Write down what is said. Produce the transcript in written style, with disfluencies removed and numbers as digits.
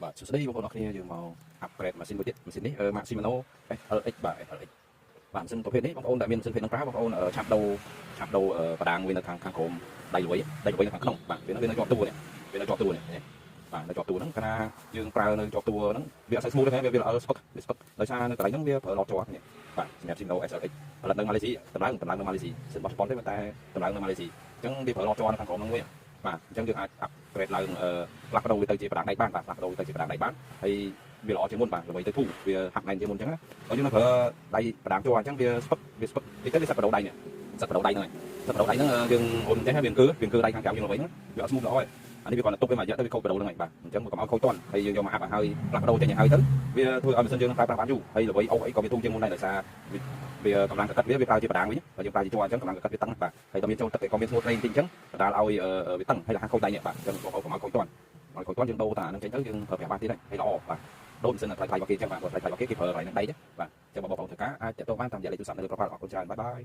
បាទសួស្តីបងប្អូនអរគ្នាយើងមកអាប់ក្រេតម៉ាស៊ីនមួយទៀតម៉ាស៊ីននេះ Maximano SLX បាទ SLX បាទម៉ាស៊ីនប្រភេទនេះបងប្អូនដែលមានម៉ាស៊ីនប្រភេទនឹងប្រើបងប្អូនឆាប់ដូរបដាងវានៅខាងក្រោមដៃលួយនៅខាងក្នុងបាទវានៅជាប់តួនេះវានៅជាប់តួនេះបាទនៅជាប់តួហ្នឹងកាលណាយើងប្រើនៅជាប់តួហ្នឹងវាអត់សូវស្មូទទេវាល្អស្ពឹកដោយសារនៅកន្លែងហ្នឹងវាប្រើឡតជាប់នេះបាទសម្រាប់ Maximano SLX ផលិតនៅម៉ាឡេស៊ីតម្លើងនៅម៉ាឡេស៊ីសិនរបស់ជប៉ុនទេតែតម្លើងនៅម៉ាឡេស៊ីអញ្ចឹងវាប្រើឡតជាប់នៅខាងក្រោមហ្នឹងវិញបាទអញ្ចឹងយើងអាចអាប់ក្រេតឡើងផ្លាស់ប្ដូរវាទៅជាបដាងដៃបានបាទផ្លាស់ប្ដូរទៅជាបដាងដៃបានហើយវាល្អជាងមុនបាទល្បីទៅធូរវាហាក់ណែនជាងមុនអញ្ចឹងណាបើយើងនៅប្រើដៃបដាងជាប់អញ្ចឹងវាស្ពឹកតិចទៅវាសាប់បដូរដៃនេះសាប់បដូរដៃហ្នឹងយើងអូនចេះហើយវាអង្គើដៃខាងក្រៅយើងល្បីហ្នឹងវាអត់ស្មូទល្អទេអានេះវាគាត់ទៅទុកវាមករយៈទៅវាខូចបដូរហ្នឹងហើយបាទអញ្ចឹងមកកុំឲ្យខូចតាន់ហើយយើងយកមកអាប់ឲ្យផ្លាស់ប្ដូរចេញឲ្យហើយទៅវាធ្វើឲ្យម៉ាស៊ីនយើងប្រើប្រាស់បានយូរហើយល្បីអុសអីក៏វាធូរជាងមុនដែរដោយសារវាកម្លាំងកកិតវាប្រើជាបដាងវិញបើយើងប្រើជាជាប់អញ្ចឹងកម្លាំងកកិតវាតឹងបាទហើយតែមានចូលទឹកក៏មានស្មូទរេបន្តិចអញ្ចឹងបណ្ដាលឲ្យវាតឹងហើយរហ័សខូចដៃនេះបាទអញ្ចឹងកុំឲ្យខូចតាន់ឲ្យខូចតាន់យើងដូរតាហ្នឹងចេញទៅយើងប្រើប្រាស់បានទៀតហើយល្អបាទដូរម៉ាស៊ីនថ្លៃរបស់គេអញ្ចឹងបាទថ្លៃរបស់គេប្រើកន្លែងហ្នឹងដៃទេបាទអញ្ចឹងបងប្អូនធ្វើការអាចទាក់ទងបានតាមរយៈលេខទូរស័ព្ទនៅលើ profile អរគុណច្រើនបាយបាយ